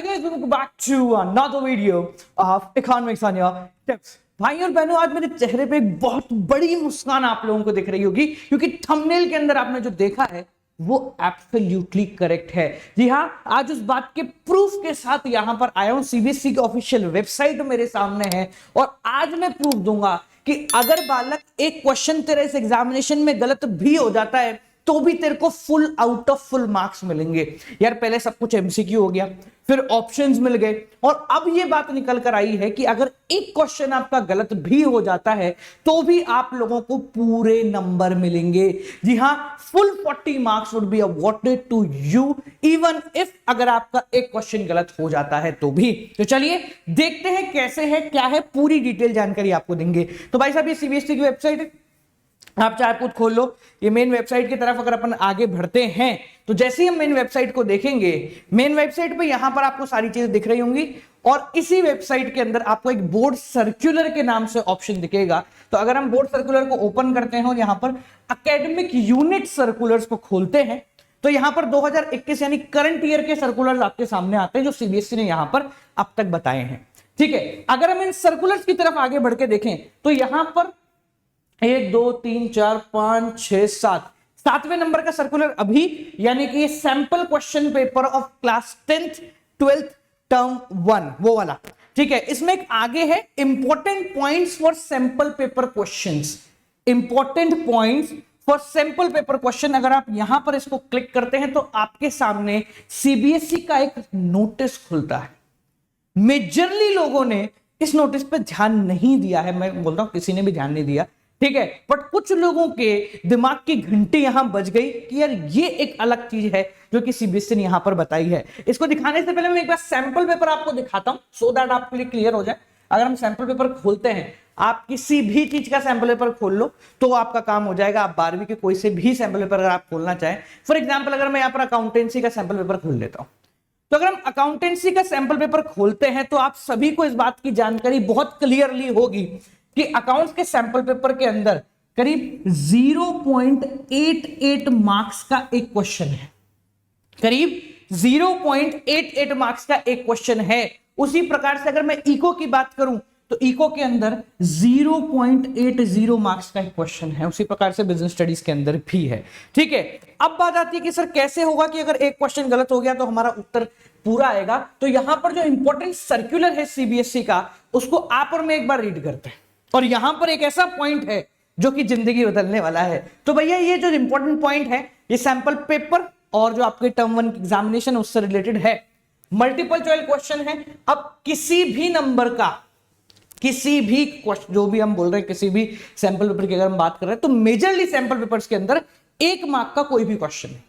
Hi guys, welcome back to another video of Economics on your Tips। भाई और बहनों, आज मेरे चेहरे पे एक बहुत बड़ी मुस्कान आप लोगों को दिख रही होगी क्योंकि थंबनेल के अंदर आपने जो देखा है वो एब्सोल्युटली करेक्ट है। जी हाँ, आज उस बात के प्रूफ के साथ यहां पर आया हूं। सीबीएसई की ऑफिशियल वेबसाइट मेरे सामने है और आज मैं प्रूफ दूंगा कि अगर बालक एक क्वेश्चन तेरे इस एग्जामिनेशन में गलत भी हो जाता है तो भी तेरे को full out of full marks मिलेंगे। यार पहले सब कुछ एमसीक्यू हो गया, फिर ऑप्शंस मिल गए और अब ये बात निकल कर आई है कि अगर एक क्वेश्चन आपका गलत भी हो जाता है तो भी आप लोगों को पूरे नंबर मिलेंगे। जी हां, full 40 marks would be awarded to you even if अगर आपका एक क्वेश्चन गलत हो जाता है तो भी। तो चलिए देखते हैं कैसे है, क्या है, पूरी डिटेल जानकारी आपको देंगे। तो भाई साहब, ये सीबीएसई की वेबसाइट है, आप चाहे खुद खोल लो। ये मेन वेबसाइट की तरफ अगर अपन आगे बढ़ते हैं तो जैसे ही हम मेन वेबसाइट को देखेंगे, मेन वेबसाइट पे यहां पर आपको सारी चीजें दिख रही होंगी और इसी वेबसाइट के अंदर आपको एक बोर्ड सर्कुलर के नाम से ऑप्शन दिखेगा। तो अगर हम बोर्ड सर्कुलर को ओपन करते हैं और यहां पर एकेडमिक यूनिट सर्कुलर्स को खोलते हैं तो यहां पर 2021 यानी करंट ईयर के सर्कुलर्स आपके सामने आते हैं जो सीबीएसई ने यहां पर अब तक बताए हैं। ठीक है, अगर हम इन सर्कुलर्स की तरफ आगे बढ़ के देखें तो यहां पर 1 2 3 4 5 6 7 सातवें नंबर का सर्कुलर अभी यानी कि sample question paper of class 10th 12th term 1 वो वाला। ठीक है, इसमें एक आगे है important points for sample paper questions. Important points for sample paper question, अगर आप यहां पर इसको क्लिक करते हैं तो आपके सामने सीबीएसई का एक नोटिस खुलता है। मेजरली लोगों ने इस नोटिस पर ध्यान नहीं दिया है, मैं बोलता हूं किसी ने भी ध्यान नहीं दिया। ठीक है, बट कुछ लोगों के दिमाग की घंटी यहां बज गई कि यार ये एक अलग चीज है जो कि सीबीएसई ने यहां पर बताई है। इसको दिखाने से पहले मैं एक बार सैंपल पेपर आपको दिखाता हूं सो दैट आपके लिए क्लियर हो जाए। अगर हम सैंपल पेपर खोलते हैं, आप किसी भी चीज का सैंपल पेपर खोल लो तो आपका काम हो जाएगा। आप 12वीं के कोई से भी सैंपल पेपर अगर आप खोलना चाहें, फॉर एग्जाम्पल अगर मैं यहां पर अकाउंटेंसी का सैंपल पेपर खोल लेता हूं तो अगर हम अकाउंटेंसी का सैंपल पेपर खोलते हैं तो आप सभी को इस बात की जानकारी बहुत क्लियरली होगी कि अकाउंट्स के सैंपल पेपर के अंदर करीब 0.88 मार्क्स का एक क्वेश्चन है। करीब 0.88 मार्क्स का एक क्वेश्चन है। उसी प्रकार से अगर मैं इको की बात करूं तो इको के अंदर 0.80 मार्क्स का एक क्वेश्चन है। उसी प्रकार से बिजनेस स्टडीज के अंदर भी है। ठीक है, अब बात आती है कि सर कैसे होगा कि अगर एक क्वेश्चन गलत हो गया तो हमारा उत्तर पूरा आएगा। तो यहां पर जो इंपॉर्टेंट सर्कुलर है सीबीएसई का, उसको आप और मैं एक बार रीड करते हैं और यहां पर एक ऐसा पॉइंट है जो कि जिंदगी बदलने वाला है। तो भैया ये जो इंपॉर्टेंट पॉइंट है, ये सैंपल पेपर और जो आपके टर्म 1 एग्जामिनेशन उससे रिलेटेड है। मल्टीपल चॉइस क्वेश्चन है। अब किसी भी नंबर का, किसी भी क्वेश्चन, जो भी हम बोल रहे हैं किसी भी सैंपल पेपर की अगर हम बात कर रहे हैं तो मेजरली सैंपल पेपर्स के अंदर 1 मार्क का कोई भी क्वेश्चन है।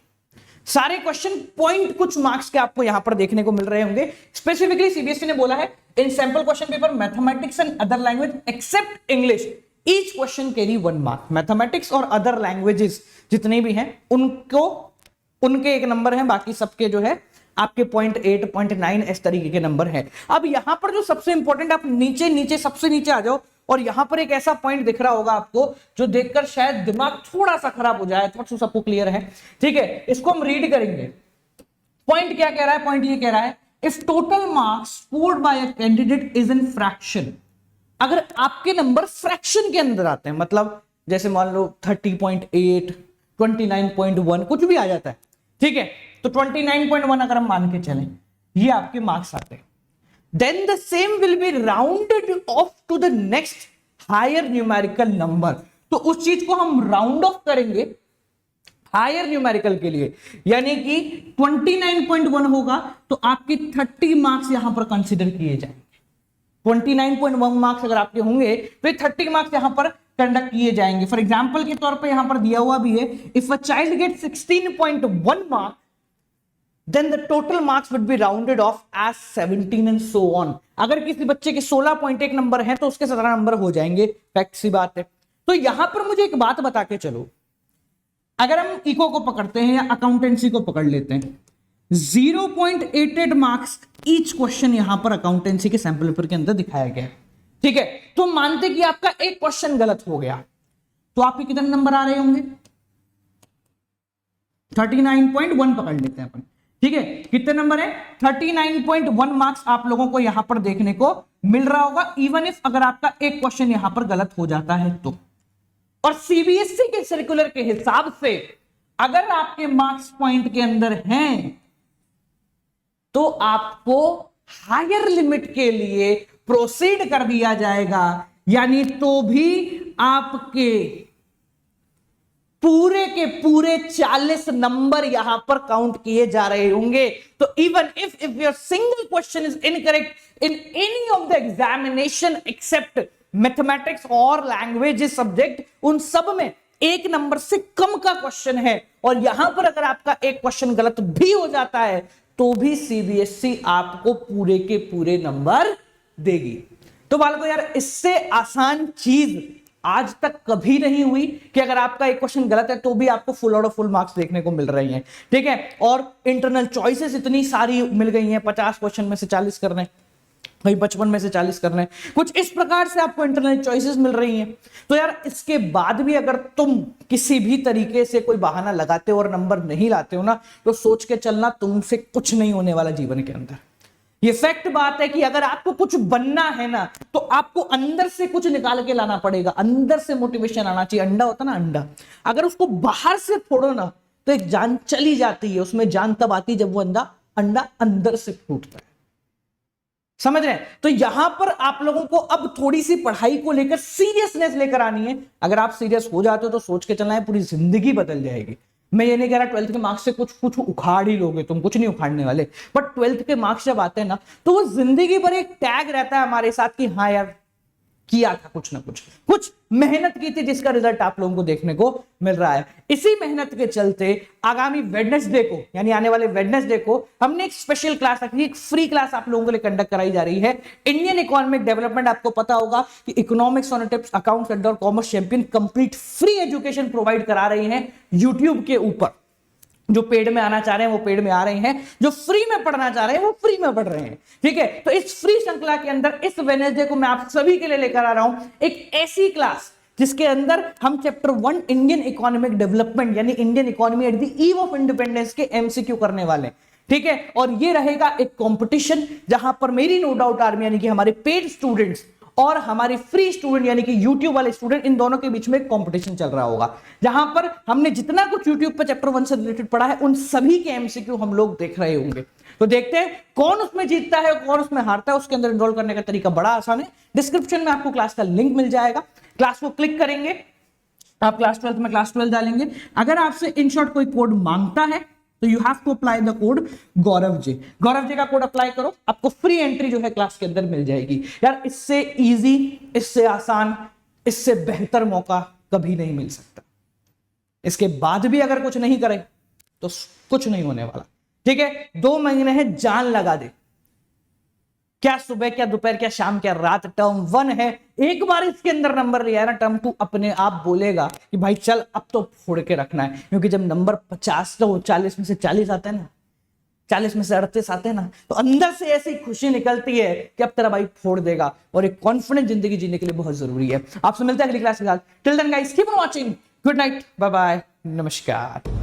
सारे क्वेश्चन पॉइंट कुछ मार्क्स के आपको यहां पर देखने को मिल रहे होंगे। स्पेसिफिकली सीबीएसई ने बोला है in sample question paper mathematics and other language except English each question carry 1 mark. Mathematics और अदर लैंग्वेजेस जितने भी हैं उनको उनके 1 नंबर है, बाकी सबके जो है आपके 0.8 0.9 इस तरीके के नंबर है। अब यहां पर जो सबसे इंपॉर्टेंट, आप नीचे नीचे सबसे नीचे आ जाओ और यहां पर एक ऐसा पॉइंट दिख रहा होगा आपको जो देखकर शायद दिमाग थोड़ा सा खराब हो जाए। थोड़ा सबको क्लियर है? ठीक है, इसको हम रीड करेंगे। पॉइंट क्या कह रहा है? पॉइंट ये कह रहा है if total marks scored by a candidate is in fraction, अगर आपके नंबर फ्रैक्शन के अंदर आते हैं, मतलब जैसे मान लो 30.8 29.1 कुछ भी आ जाता है। ठीक है, तो 29.1 अगर हम मान के चलें ये आपके मार्क्स आते हैं, then the same will be rounded off to the next higher numerical number। तो उस चीज को हम राउंड ऑफ करेंगे हायर न्यूमेरिकल के लिए, यानी कि 29.1 होगा तो आपके 30 मार्क्स यहां पर कंसीडर किए जाएंगे। 29.1 मार्क्स अगर आपके होंगे तो 30 मार्क्स यहां पर कंडक्ट किए जाएंगे। फॉर एग्जांपल के तौर पे यहां पर दिया हुआ भी है if a child gate 16.1 marks then the total marks would be rounded off as 17 and so on। अगर किसी बच्चे के 16.1 नंबर है तो उसके 17 नंबर हो जाएंगे। फैक्ट सी बात है। तो यहां पर मुझे एक बात बता के चलो, अगर हम इको को पकड़ते हैं या अकाउंटेंसी को पकड़ लेते हैं, 0.88 मार्क्स ईच क्वेश्चन यहां पर अकाउंटेंसी के सैंपल पेपर के अंदर दिखाया गया है। ठीक है, तो मानते कि आपका एक क्वेश्चन गलत हो गया तो आपके कितने नंबर आ रहे होंगे? 39.1 पकड़ लेते हैं अपन। ठीक है, कितने नंबर है? 39.1 मार्क्स आप लोगों को यहां पर देखने को मिल रहा होगा, इवन इफ अगर आपका एक क्वेश्चन यहां पर गलत हो जाता है तो। और सीबीएसई के सर्कुलर के हिसाब से अगर आपके मार्क्स पॉइंट के अंदर हैं तो आपको हायर लिमिट के लिए प्रोसीड कर दिया जाएगा, यानी तो भी आपके पूरे के पूरे 40 नंबर यहां पर काउंट किए जा रहे होंगे। तो even if your single question is incorrect in any of the examination except mathematics और लैंग्वेज सब्जेक्ट, उन सब में एक नंबर से कम का क्वेश्चन है और यहां पर अगर आपका एक क्वेश्चन गलत भी हो जाता है तो भी सीबीएसई आपको पूरे के पूरे नंबर देगी। तो बालकों यार, इससे आसान चीज आज तक कभी नहीं हुई कि अगर आपका एक क्वेश्चन गलत है तो भी आपको फुल और फुल मार्क्स देखने को मिल रही हैं। ठीक है, और इंटरनल चॉइसेस इतनी सारी मिल गई हैं, 50 क्वेश्चन में से 40 करने, कहीं 55 में से 40 करने, कुछ इस प्रकार से आपको इंटरनल चॉइसेस मिल रही हैं। तो यार इसके बाद भी अगर तुम किसी भी तरीके से कोई बहाना लगाते हो और नंबर नहीं लाते हो ना, तो सोच के चलना तुमसे कुछ नहीं होने वाला जीवन के अंदर। ये फैक्ट बात है कि अगर आपको कुछ बनना है ना तो आपको अंदर से कुछ निकाल के लाना पड़ेगा, अंदर से मोटिवेशन आना चाहिए। अंडा होता ना अंडा, अगर उसको बाहर से फोड़ो ना तो एक जान चली जाती है, उसमें जान तब आती जब वो अंडा अंदर से फूटता है। समझ रहे हैं? तो यहां पर आप लोगों को अब थोड़ी सी पढ़ाई को लेकर सीरियसनेस लेकर आनी है। अगर आप सीरियस हो जाते हो तो सोच के चलना है पूरी जिंदगी बदल जाएगी। मैं ये नहीं कह रहा 12th के मार्क्स से कुछ उखाड़ ही लोगे, तुम कुछ नहीं उखाड़ने वाले, बट 12th के मार्क्स जब आते हैं ना तो वो जिंदगी भर एक टैग रहता है हमारे साथ कि हाँ यार किया था, कुछ ना कुछ मेहनत की थी, जिसका रिजल्ट आप लोगों को देखने को मिल रहा है। इसी मेहनत के चलते आगामी वेडनेसडे को, यानी आने वाले वेडनेसडे को हमने एक स्पेशल क्लास रखी, एक फ्री क्लास आप लोगों के लिए कंडक्ट कराई जा रही है। इंडियन इकोनॉमिक डेवलपमेंट, आपको पता होगा कि economics on tips, accounts and commerce champion complete free education provide करा रही है यूट्यूब के ऊपर। जो पेड में आना चाह रहे हैं वो पेड में आ रहे हैं, जो फ्री में पढ़ना चाह रहे हैं वो फ्री में पढ़ रहे हैं। ठीक है, तो इस फ्री श्रृंखला के अंदर इस वेडनेसडे को मैं आप सभी के लिए लेकर आ रहा हूं एक ऐसी क्लास जिसके अंदर हम चैप्टर 1 इंडियन इकोनॉमिक डेवलपमेंट यानी Indian economy at the eve of independence के एमसीक्यू करने वाले हैं। ठीक है, और ये रहेगा एक कंपटीशन जहां पर मेरी नो डाउट आर्मी यानी कि हमारे पेड स्टूडेंट्स और हमारे फ्री स्टूडेंट यानी कि YouTube वाले स्टूडेंट, इन दोनों के बीच में कंपटीशन चल रहा होगा, जहां पर हमने जितना कुछ YouTube पर चैप्टर 1 से रिलेटेड पढ़ा है उन सभी के एमसीक्यू हम लोग देख रहे होंगे। तो देखते हैं कौन उसमें जीतता है कौन उसमें हारता है। उसके अंदर एनरोल करने का तरीका बड़ा आसान है, डिस्क्रिप्शन में आपको क्लास का लिंक मिल जाएगा। क्लास को क्लिक करेंगे, आप क्लास 12 में क्लास 12 डालेंगे। अगर आपसे इन शॉर्ट कोई कोड मांगता है तो you have to apply the code Gaurav ji. Gaurav ji का कोड अप्लाई करो, आपको फ्री एंट्री जो है क्लास के अंदर मिल जाएगी। यार इससे इजी, इससे आसान, इससे बेहतर मौका कभी नहीं मिल सकता। इसके बाद भी अगर कुछ नहीं करे तो कुछ नहीं होने वाला। ठीक है, 2 महीने है, जान लगा दे, क्या सुबह क्या दोपहर क्या शाम क्या रात। टर्म 1 है, एक बार इसके अंदर नंबर लिया ना, टर्म 2 अपने आप बोलेगा कि भाई चल अब तो फोड़ के रखना है। क्योंकि जब नंबर 50 तो 40 में से 40 आते हैं ना, 40 में से 38 आते हैं ना, तो अंदर से ऐसी खुशी निकलती है कि अब तेरा भाई फोड़ देगा। और एक कॉन्फिडेंट जिंदगी जीने के लिए बहुत जरूरी है। आपसे मिलते हैं अगली क्लास के साथ। Till then guys keep on watching, good night, bye bye, नमस्कार।